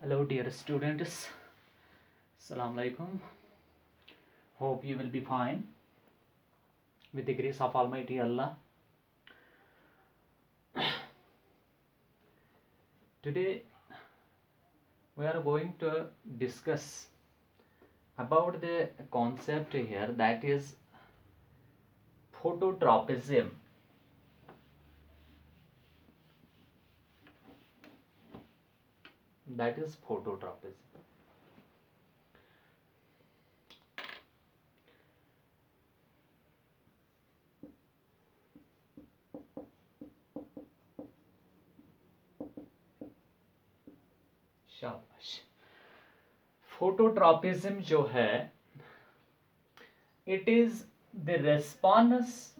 Hello, dear students. Assalamu alaikum. Hope you will be fine with the grace of Almighty Allah. Today, we are going to discuss about the concept here, that is phototropism. That is phototropism. शाबाश। Phototropism जो है, it is the response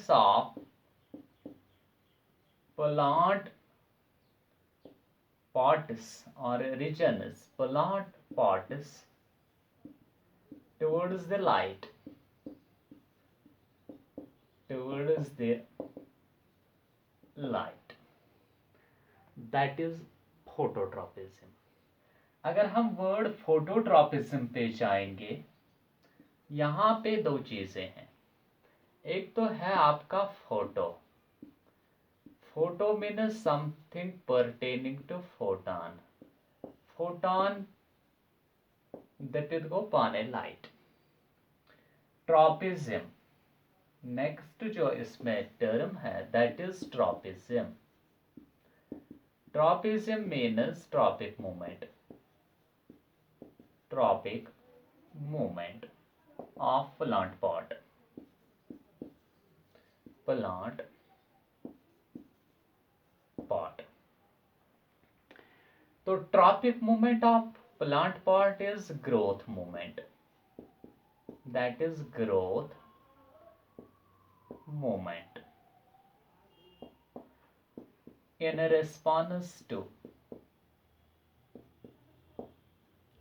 of plant parts or regions, plant parts towards the light, that is phototropism. अगर हम word phototropism पे जाएंगे, यहाँ पे दो चीजें हैं। एक तो है आपका photo means something pertaining to photon that is गो पाने लाइट। ट्रॉपिज्म नेक्स्ट जो इसमें टर्म है, that is tropism. Tropism means tropic movement of plant part। तो tropic movement of plant part is growth movement, that is growth movement in response to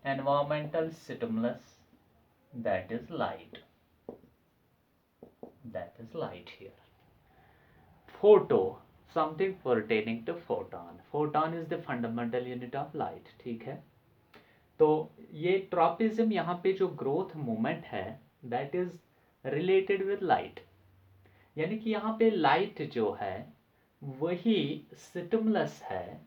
environmental stimulus, that is light here। Photo, something pertaining to photon is the fundamental unit of light, ठीक है। तो ये tropism यहाँ पे जो growth movement है, that is related with light, यानी कि यहाँ पे लाइट जो है वही स्टिमुलस है,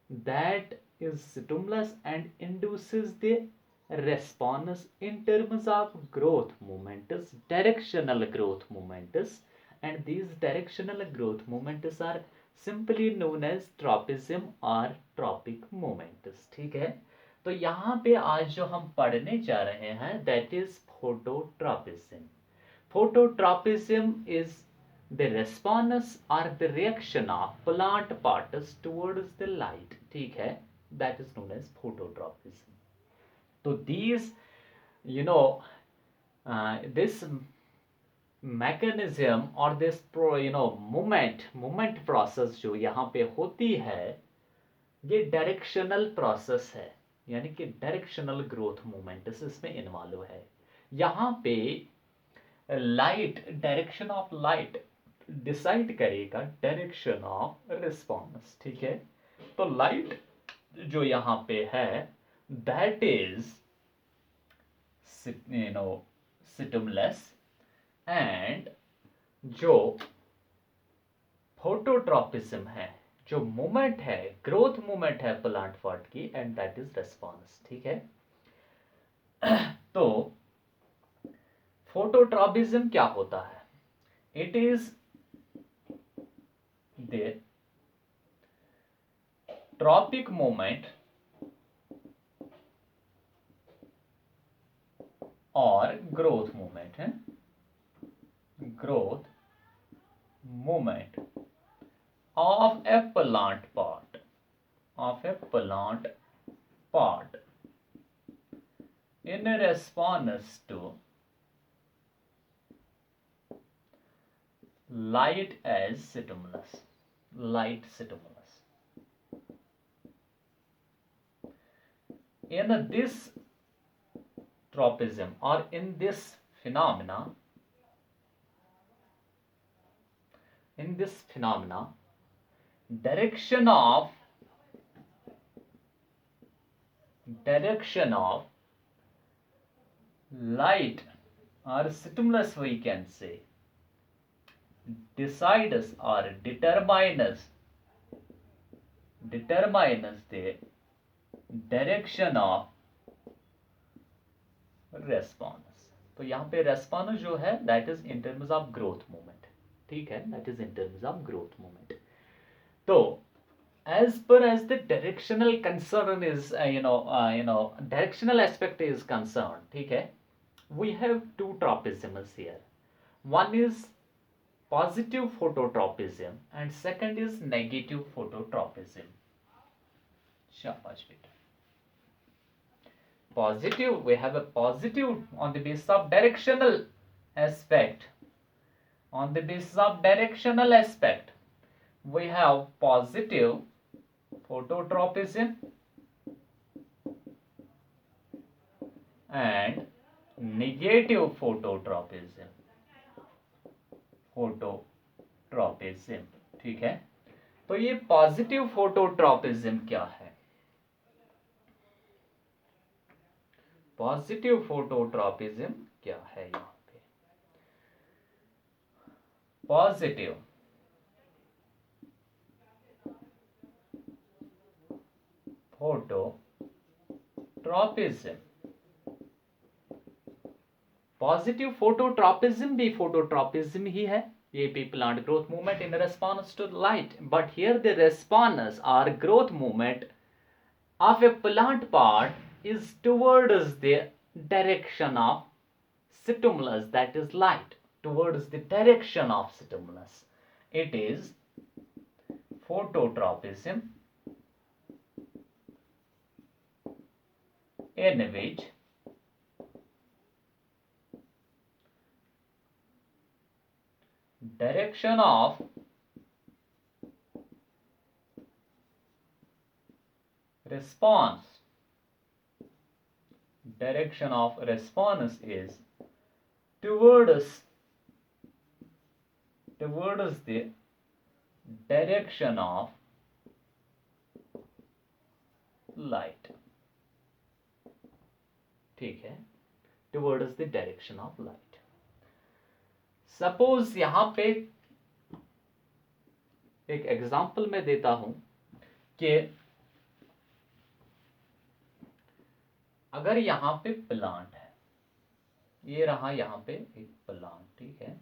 that is stimulus and induces the response in terms of growth momentous, directional growth momentous, and these directional growth momentous are simply known as tropism or tropic momentous, ठीक है। तो यहाँ पे आज जो हम पढ़ने जा रहे हैं, that is phototropism। Phototropism is the response or the reaction of plant parts towards the light, ठीक है, that is known as phototropism। तो these this mechanism or this movement process जो यहाँ पे होती है, ये डायरेक्शनल प्रोसेस है, यानी कि डायरेक्शनल ग्रोथ मूवमेंट इसमें इन्वॉल्व है। यहाँ पे light, direction of light decide करेगा डायरेक्शन ऑफ रिस्पॉन्स, ठीक है। तो लाइट जो यहाँ पे है, that is stimulus, and जो फोटोट्रॉपिज्म है, जो मूवमेंट है, ग्रोथ मूवमेंट है प्लांट पार्ट की, एंड दैट इज रेस्पॉन्स, ठीक है। तो फोटोट्रॉपिज्म क्या होता है? It is the tropic movement और ग्रोथ मूवमेंट है, growth movement of a plant part in response to light as stimulus, in this tropism or in this phenomena, direction of light or stimulus, we can say, decides or determines the direction of response. तो यहाँ पे response जो है that is in terms of growth movement, ठीक है, that is in terms of growth movement. तो as per as the directional concern is directional aspect is concerned, ठीक है, we have two tropisms here. One is positive phototropism and second is negative phototropism. शाबाश बेटा. Positive, we have a positive on the basis of directional aspect. On the basis of directional aspect, we have positive phototropism and negative phototropism. ठीक है. तो ये positive phototropism क्या है? Positive phototropism क्या है? यहाँ पे पॉजिटिव फोटोट्रॉपिज्म, पॉजिटिव फोटोट्रॉपिज्म भी फोटोट्रॉपिज्म ही है. ये भी plant growth movement in response to light, but here the response और growth movement of a plant part is towards the direction of stimulus, that is light, towards the direction of stimulus. It is phototropism, in which direction of response is towards the direction of light. ठीक है, towards the direction of light. Suppose यहां पे एक example मैं देता हूं कि अगर यहां पे प्लांट है, ये रहा यहां पे एक प्लांट, ठीक है,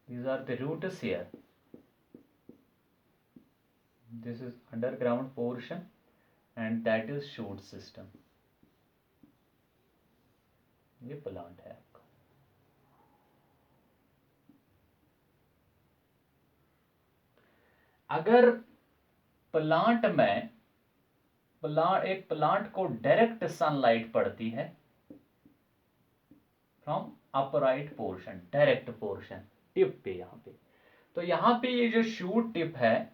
these are the roots here, this is underground portion and that is shoot system. ये प्लांट है आपका. अगर प्लांट में एक प्लांट को डायरेक्ट सनलाइट पड़ती है from upright portion, direct portion tip पे, यहां पे, तो यहां पे ये जो शूट टिप है,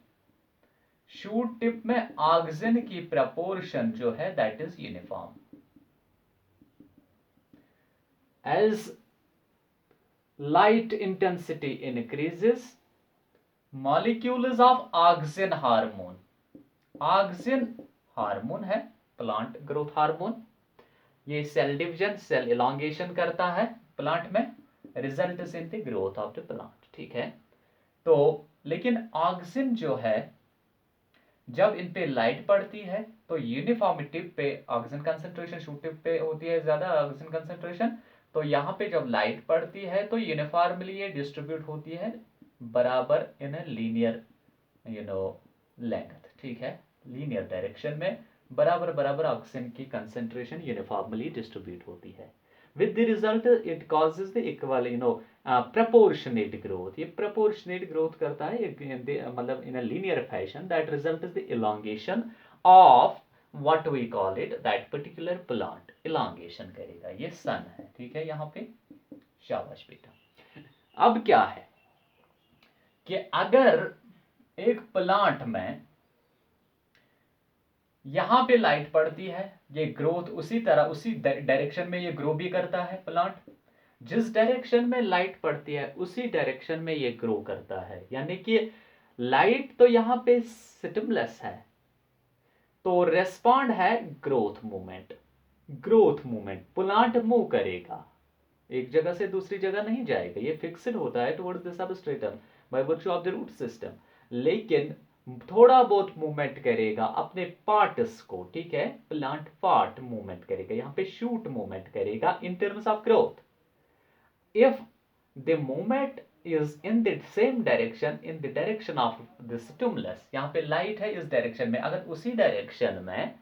शूट टिप में ऑक्सीजन की प्रपोर्शन जो है that is uniform. As light intensity increases, molecules of oxygen hormone, oxygen hormone है प्लांट ग्रोथ हार्मोन, ये सेल डिवीजन, सेल इलांगेशन करता है प्लांट में, result in the growth of the plant, ठीक है. तो लेकिन ऑक्सीजन जो है जब इन पे लाइट पड़ती है तो यूनिफॉर्म टिप पे ऑक्सीजन कंसंट्रेशन, शूट टिप पे होती है ज्यादा ऑक्सीजन कंसंट्रेशन, तो यहाँ पे जब लाइट पड़ती है तो यूनिफॉर्मली ये डिस्ट्रीब्यूट होती है बराबर इन लीनियर लेंथ, ठीक है, लीनियर डायरेक्शन में बराबर बराबर ऑक्सीजन की कंसंट्रेशन यूनिफॉर्मली डिस्ट्रीब्यूट होती है. With the result it causes the equal proportionate growth. ये प्रपोर्शनेट ग्रोथ करता है मतलब in linear fashion, that result is the elongation of what we call it, that particular plant elongation करेगा. ये सन है, ठीक है, यहाँ पे. शाबाश बेटा. अब क्या है कि अगर एक प्लांट में यहां पे लाइट पड़ती है, ये ग्रोथ उसी तरह उसी डायरेक्शन में ये ग्रो भी करता है प्लांट. जिस डायरेक्शन में लाइट पड़ती है उसी डायरेक्शन में ये ग्रो करता है। यानी कि लाइट तो यहाँ पे स्टिमुलस है, तो रेस्पॉन्ड है growth movement. Growth movement, plant move करेगा, एक जगह से दूसरी जगह नहीं जाएगा, ये फिक्स्ड होता है towards the substratum by virtue of the root system, लेकिन थोड़ा बहुत मूवमेंट करेगा अपने पार्ट्स को, ठीक है, प्लांट पार्ट मूवमेंट करेगा, यहाँ पे शूट मूवमेंट करेगा in terms of growth. If the movement is in the same direction, in the direction of the stimulus, यहाँ पे लाइट है इस डायरेक्शन में, अगर उसी डायरेक्शन में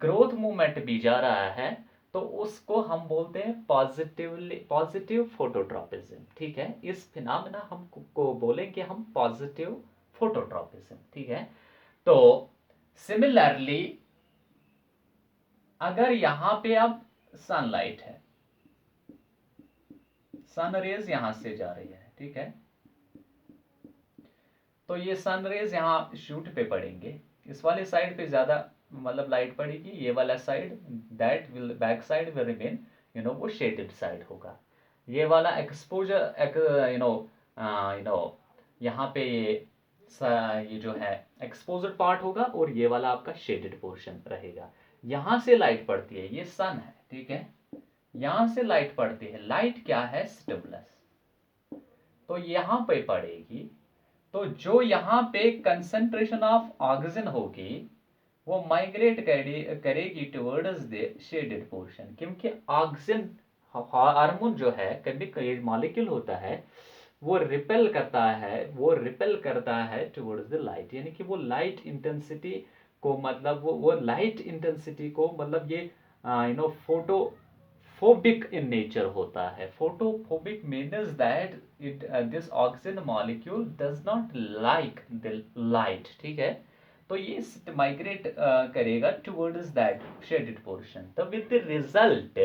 ग्रोथ मूवमेंट भी जा रहा है तो उसको हम बोलते हैं पॉजिटिव फोटोट्रॉपिज्म, ठीक है। इस फिनोमेना हम को बोलेंगे हम पॉजिटिव फोटोट्रॉपिज्म, ठीक है। तो सिमिलरली अगर यहां पे अब सनलाइट है, सन रेज यहां से जा रही है, ठीक है, तो ये सन रेज यहां शूट पे पड़ेंगे, इस वाले साइड पे ज्यादा मतलब लाइट पड़ेगी, ये वाला side that will back side will remain वो शेडेड साइड होगा। ये वाला एक्सपोजर यहाँ पे ये जो है एक्सपोजर पार्ट होगा और ये वाला आपका शेडेड पोर्शन रहेगा। यहां से लाइट पड़ती है, ये सन है, ठीक है, यहां से लाइट पड़ती है, लाइट क्या है, स्टिमुलस, तो यहां पे पड़ेगी, तो जो यहां पे कंसंट्रेशन ऑफ ऑक्सीजन होगी वो माइग्रेट करेगी टुवर्ड्स द शेडेड पोर्शन, क्योंकि ऑक्सीजन हार्मोन जो है, कभी मॉलिक्यूल होता है वो रिपेल करता है टुवर्ड्स द लाइट, यानी कि वो लाइट इंटेंसिटी को मतलब वो लाइट इंटेंसिटी को मतलब ये फोटोफोबिक इन नेचर होता है। Photophobic means that this oxygen molecule does not like the light, ठीक है, तो ये माइग्रेट करेगा टुवर्ड्स दैट शेडेड पोर्शन, तो विद द रिजल्ट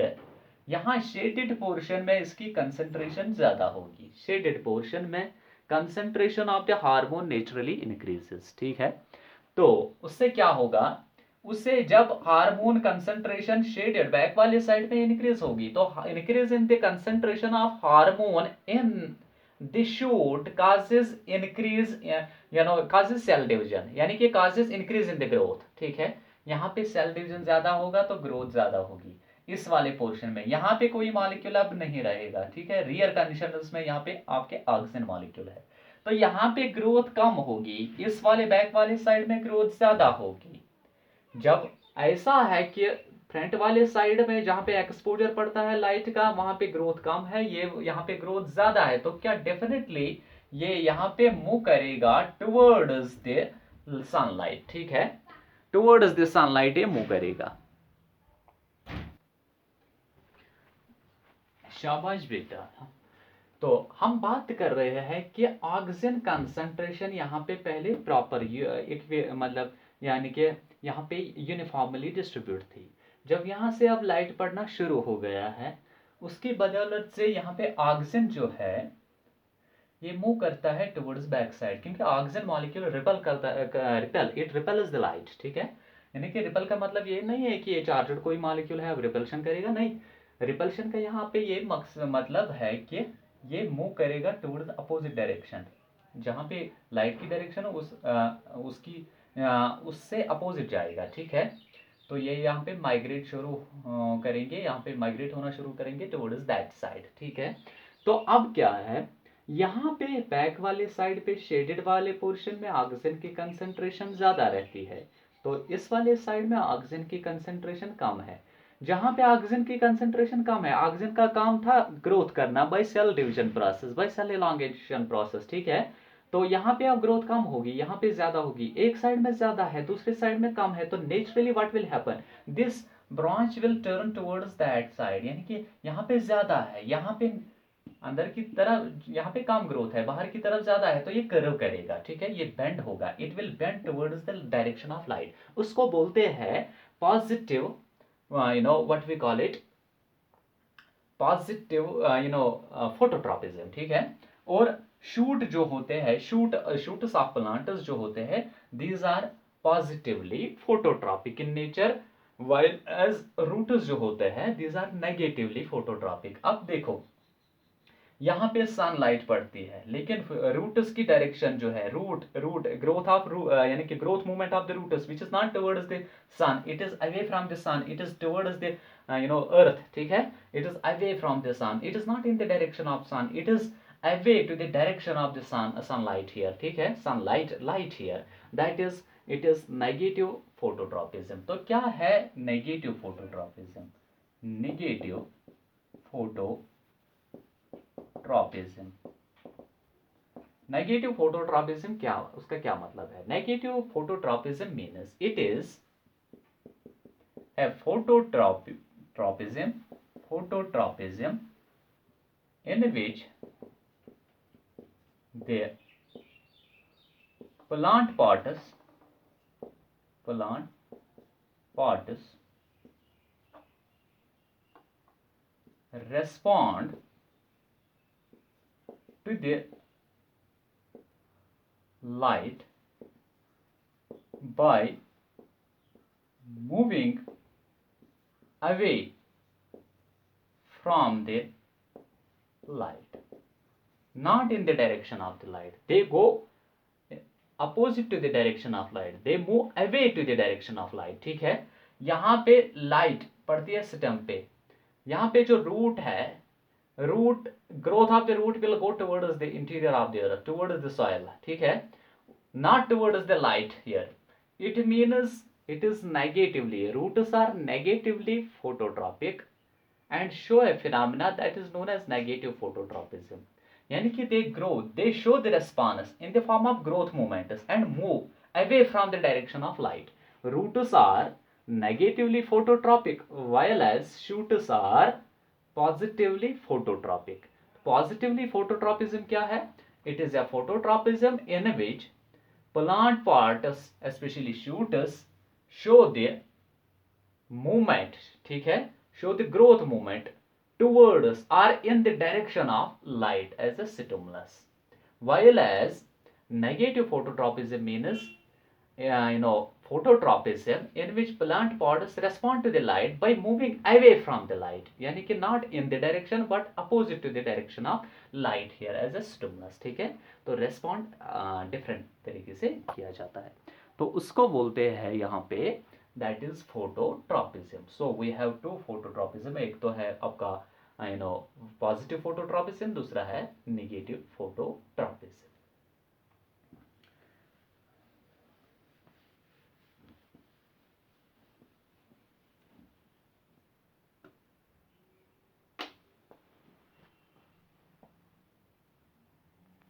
यहाँ शेडेड पोर्शन में इसकी कंसंट्रेशन ज्यादा होगी, शेडेड पोर्शन में concentration of the hormone naturally increases, ठीक है। तो उससे क्या होगा, उससे जब हार्मोन कंसंट्रेशन शेडेड बैक वाले साइड में इंक्रीज होगी तो increase in the concentration of hormone in the shoot causes increase causes cell division, यानी कि causes increase in the growth, ठीक है। यहाँ पे सेल डिवीजन ज्यादा होगा तो ग्रोथ ज्यादा होगी इस वाले पोर्शन में। यहाँ पे कोई मॉलिक्यूल अब नहीं रहेगा, ठीक है, रियर कंडीशन में यहाँ पे आपके ऑक्सीजन मॉलिक्यूल है, तो यहाँ पे ग्रोथ कम होगी, इस वाले बैक वाले साइड में ग्रोथ ज्यादा होगी। जब ऐसा है कि फ्रंट वाले साइड में जहां पे एक्सपोजर पड़ता है लाइट का वहां पे ग्रोथ कम है, ये यहाँ पे ग्रोथ ज्यादा है, तो क्या डेफिनेटली ये यहाँ पे मूव करेगा टुवर्ड्स द सनलाइट, ठीक है, टुवर्ड्स द सनलाइट ये मूव करेगा। शाबाश बेटा। तो हम बात कर रहे हैं कि ऑक्सीजन कंसंट्रेशन यहाँ पे पहले प्रॉपर एक मतलब यानी कि यहाँ पे यूनिफॉर्मली डिस्ट्रीब्यूट थी, जब यहाँ से अब लाइट पड़ना शुरू हो गया है उसकी बदौलत से यहाँ पे ऑक्सीजन जो है ये मूव करता है टुवर्ड्स बैक साइड, क्योंकि ऑक्सीजन मॉलिक्यूल रिपल करता है, इट रिपेल्स द लाइट, ठीक है। यानी कि रिपल का मतलब ये नहीं है कि ये चार्जड कोई मॉलिक्यूल है अब रिपल्शन करेगा, नहीं, रिपल्शन का यहाँ पे ये मतलब है कि ये मूव करेगा टुवर्ड्स अपोजिट डायरेक्शन, जहाँ पे लाइट की डायरेक्शन उसकी उससे अपोजिट जाएगा, ठीक है। तो ये यहाँ पे माइग्रेट शुरू करेंगे, यहाँ पे माइग्रेट होना शुरू करेंगे टुवर्ड्स दैट साइड, ठीक है। तो अब क्या है, यहाँ पे बैक वाले साइड पे शेडेड वाले पोर्शन में ऑक्सीजन की कंसंट्रेशन ज्यादा रहती है, तो इस वाले साइड में ऑक्सीजन की कंसंट्रेशन कम है। जहां पे ऑक्सीजन की कंसंट्रेशन कम है, ऑक्सीजन का काम था ग्रोथ करना by cell division process, by cell elongation process, ठीक है। तो यहाँ पे अब ग्रोथ कम होगी, यहाँ पे ज्यादा होगी, एक साइड में ज्यादा है दूसरे साइड में कम है, तो naturally what will happen, this branch will turn towards that side, यानी कि यहाँ पे ज्यादा है, यहाँ पे अंदर की तरफ यहाँ पे कम ग्रोथ है, बाहर की तरफ ज्यादा है, तो ये कर्व करेगा, ठीक है, ये बेंड होगा, it will bend towards the direction of light, उसको बोलते हैं positive what we call it positive phototropism, ठीक है। और शूट जो होते हैं, शूट्स ऑफ प्लांट्स जो होते हैं, these are positively phototropic in nature, while as roots जो होते हैं दीज आर नेगेटिवली फोटोट्रॉपिक। अब देखो यहाँ पे सनलाइट पड़ती है, लेकिन रूट्स की डायरेक्शन जो है, रूट रूट ग्रोथ ऑफ यानी कि growth movement of the roots which is not towards the sun, it is away from the sun, it is towards the earth, ठीक है, it is away from the sun, it is not in the direction of sun, it is away to the direction of the sun, sunlight here, ठीक है, sunlight light here, that is it is negative phototropism. तो क्या है negative phototropism? Negative phototropism, negative phototropism क्या, उसका क्या मतलब है? Negative phototropism means it is a phototropism in which the plant parts respond to the light by moving away from the light, not in the direction of the light. They go opposite to the direction of light, they move away to the direction of light, ठीक है। यहाँ पे light पड़ती है stem पे, यहाँ पे जो रूट है, root growth of the root will go towards the interior of the earth, towards the soil, ठीक है, not towards the light here. It means it is negatively, roots are negatively phototropic and show a phenomena that is known as negative phototropism. यानी कि they show the response in the form of growth moments and move away from the direction of light. Roots are negatively phototropic while as shoots are positively phototropic. Positively phototropism क्या है? It is a phototropism in which plant parts, especially shoots, show the movement, ठीक है, show the growth movement towards or in the direction of light as a stimulus, while as negative phototropism means phototropism in which plant parts respond to the light by moving away from the light, यानी कि not in the direction but opposite to the direction of light here as a stimulus, ठीक है। तो respond different तरीके से किया जाता है, तो उसको बोलते हैं यहाँ पे that is phototropism. So we have two phototropism, एक तो है आपका पॉजिटिव फोटोट्रॉपिज्म, दूसरा है नेगेटिव फोटोट्रॉपिज्म।